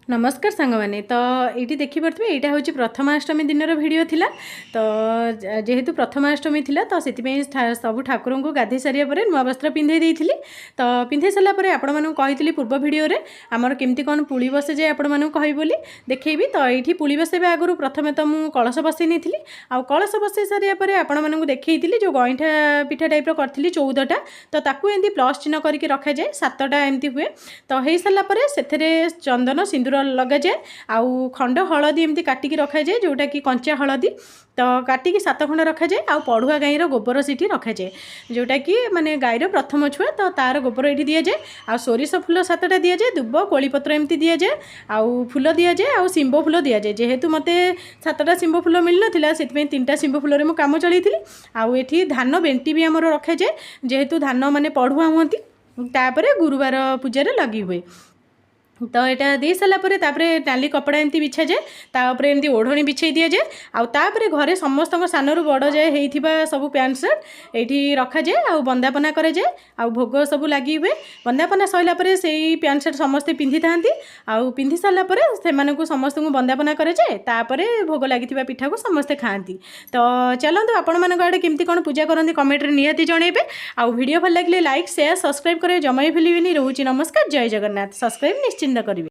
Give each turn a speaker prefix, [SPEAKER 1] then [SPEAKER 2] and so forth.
[SPEAKER 1] नमस्कार सांग मैंने तो ये देखिपे यहाँ हूँ प्रथमाष्टमी दिन भिडियो थिला। तो जेहेतु प्रथमाष्टमी थिला तो से सब ठाकुर को गाधे सारे नुआ वस्त्र पिंधे देती। तो पिंधे सारापर आपण मानक कही पूर्व भिडियो आमर केमती कौन पुली बसे जाए आपण मानक कहि बोली देखी। तो ये पुली बसैबा आगु प्रथमे तो मुझे कलश बसई नहीं आ कलश बसई सारापर आपण मानक देखी जो गईठा पिठा टाइप करी 14टा। तो ताकू एमती प्लस चिन्ह करके रखा जाए 7टा एमती हुए। तो हो सारापर से चंदन सिंदूर लगा जाए आउ खंड हलदी एमती काटिकी रखा जाए जोटा कि कंचा हलदी। तो काटिकी 7 खंड रखा जाए आ पढ़ुआ गाईर गोबर सीठी रखा जाए जोटा कि माने गाईर प्रथम छुआ। तो तार गोबर ये दि जाए आ सोरिष फूल 7टा दि जाए दुब कोलीपत्र एमती दि जाए आउ फूल दि जाए आ शिंब फूल दि जाए। जेहेतु मते 7टा शिंब फूल मिल नाला से 3टा शिंब फूल मु काम चलती। आउ एठी धान बेंटी भी आमर रखा जाए जेहेतु धान माने पढ़ुआ हुंती तापरे गुरुवार पूजा लगी हुए। तो यहाँ दे सारापर नाली कपड़ा एमती बिछा जाए तापर एमती ओढ़णी बिछे दि जाए आउे घरे समस्त सानू बड़ जाए होता सब पैंट सर्ट ये रखा जाए आ बंदापना करे जाए आ भोग सब लगी हुए। बंदापना सैलापर से पैंट सर्ट समस्ते पिंधि था आउ पिंधि सारापर से समस्त को बंदापना करे जाए तापर भोग लगी पिठा को समस्ते खाती। तो चलते आपण मान आड़े केमती कौन पूजा करती कमेंट में निहाती जनइबे। आउ वीडियो भल लगे लाइक शेयर सब्सक्राइब करे जमा भी भूलिए। रोची नमस्कार जय जगन्नाथ। सब्सक्राइब निश्चिंत करेंगे।